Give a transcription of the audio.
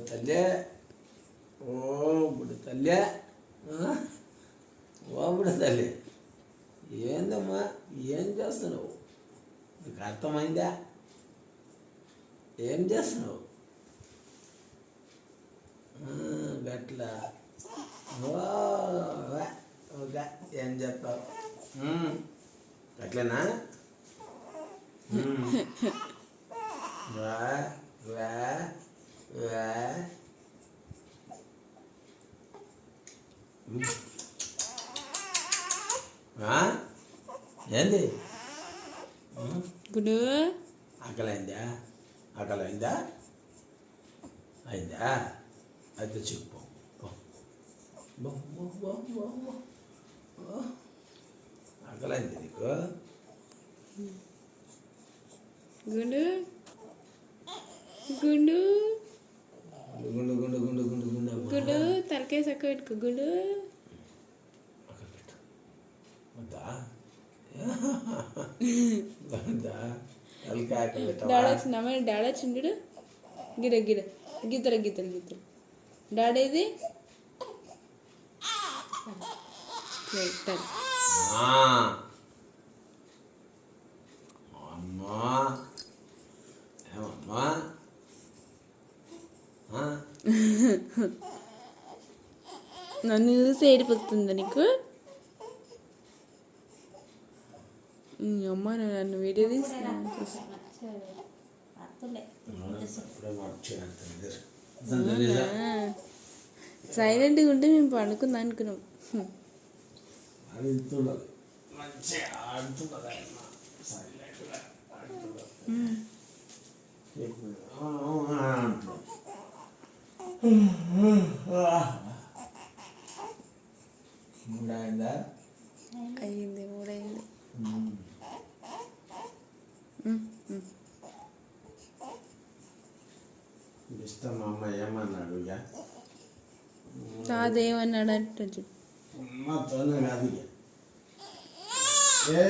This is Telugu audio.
తల్లే ఓ బుడ్డ తల్లే ఓ బుడ్డ తల్లి ఏందమ్మా ఏం చేస్తున్నావు నీకు అర్థమైందా ఏం చేస్తున్నావు గట్లా ఓకే ఏం చెప్పావు అట్లనా వా వా వా ఏంది గుడు ఆకలైందా ఆకలైందా అయిందా అయితే చెప్పు ఆకలైంది నీకు గుండు గుండు గుండు గుండు గుండు గుండు గుండు గుండు తలకాయ సక్క పెట్టుకో గుండు అక్కడ పెట్టు వద్దా వద్దా తలకాయ అక్కడ పెట్టవా డాడీ వచ్చిందా మరి డాడీ వచ్చిండు గిడ గిడ గీతలు గీతలు గీతలు డాడీది అమ్మా ఏమమ్మా నన్ను చూసి ఏడిపోతుందా నీకు అమ్మ నన్ను వీడియో సైలెంట్గా ఉంటే మేము పండుకుందాం అనుకున్నాం మంచిగా ఆడుతున్నది మూడైందా అయ్యింది మూడైంది ఇష్టం మా అమ్మ ఏమన్నాడు ఇక కాదేమన్నాడు అంటే అమ్మతోనే కాదు ఇక ఏ